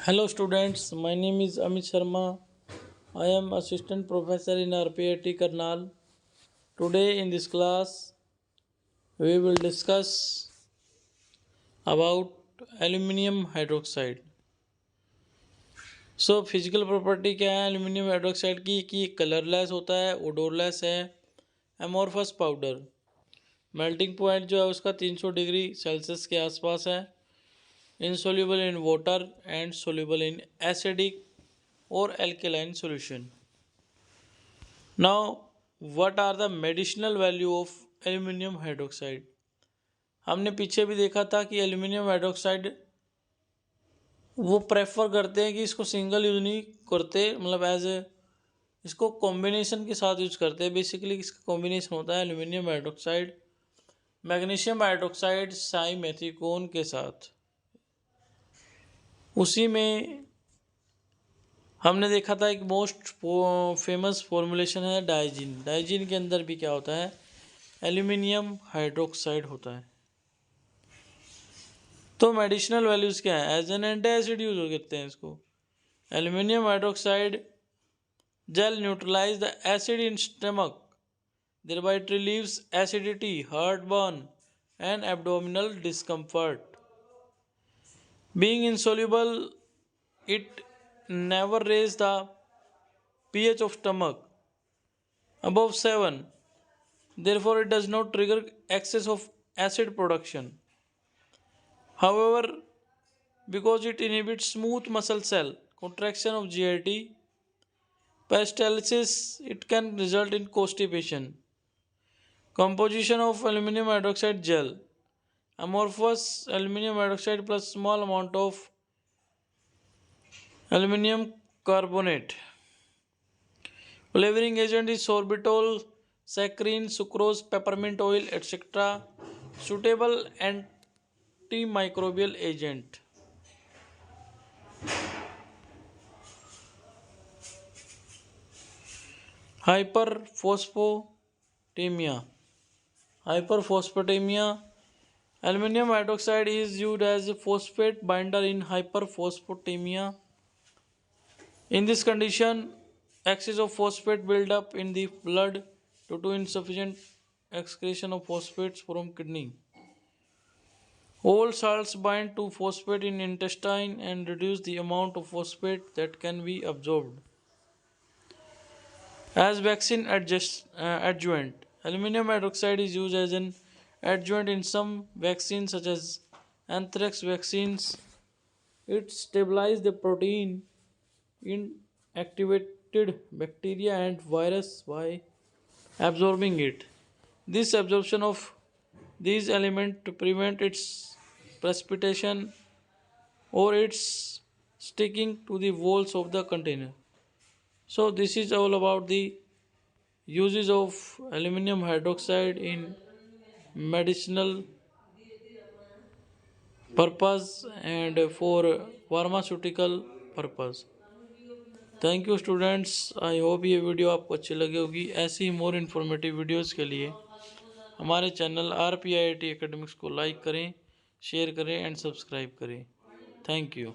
Hello students, my name is Amit Sharma. I am assistant professor in RPIT Karnal. Today in this class we will discuss about aluminium hydroxide. Physical property क्या है aluminium hydroxide की कि colourless होता है, odourless है, amorphous powder. Melting point जो है उसका 300 डिग्री सेल्सियस के आसपास है। Insoluble in water and soluble in acidic और alkaline solution. Now, what are the medicinal value of aluminium hydroxide? हमने पीछे भी देखा था कि एल्यूमिनियम हाइड्रोक्साइड वो प्रेफर करते हैं कि इसको सिंगल यूज नहीं करते, मतलब एज ए इसको कॉम्बिनेशन के साथ यूज करते हैं। बेसिकली इसका कॉम्बिनेशन होता है एल्यूमिनियम हाइड्रोक्साइड मैग्नीशियम हाइड्रोक्साइड साइमेथिकोन के साथ। उसी में हमने देखा था एक मोस्ट फेमस फॉर्मूलेशन है डाइजीन। डाइजीन के अंदर भी क्या होता है, एल्यूमिनियम हाइड्रोक्साइड होता है। तो मेडिसिनल वैल्यूज क्या है, as an anti acid use करते हैं इसको। Aluminium hydroxide gel neutralize the acid in stomach, thereby it relieves acidity, heartburn and abdominal discomfort. Being insoluble, it never raise the pH of stomach above 7. Therefore, it does not trigger excess of acid production. However, because it inhibits smooth muscle cell contraction of GIT, peristalsis, it can result in constipation. Composition of aluminum hydroxide gel: amorphous aluminum hydroxide plus small amount of aluminum carbonate. Flavoring agent is sorbitol, saccharine, sucrose, peppermint oil, etc. Suitable antimicrobial agent. Hyperphosphatemia. Hyperphosphatemia. Aluminum hydroxide is used as a phosphate binder in hyperphosphatemia. In this condition, excess of phosphate build up in the blood due to insufficient excretion of phosphates from kidney. All salts bind to phosphate in intestine and reduce the amount of phosphate that can be absorbed. As vaccine adjuvant, aluminum hydroxide is used as an adjuvant in some vaccines such as anthrax vaccines. It stabilizes the protein in activated bacteria and virus by absorbing it. This absorption of these elements to prevent its precipitation or its sticking to the walls of the container. So this is all about the uses of aluminum hydroxide in medicinal purpose and for pharmaceutical purpose. Thank you students, I hope ये video आपको अच्छी लगी होगी। ऐसी ही more informative videos के लिए हमारे channel RPIIT academics को लाइक करें, शेयर करें एंड सब्सक्राइब करें। Thank you.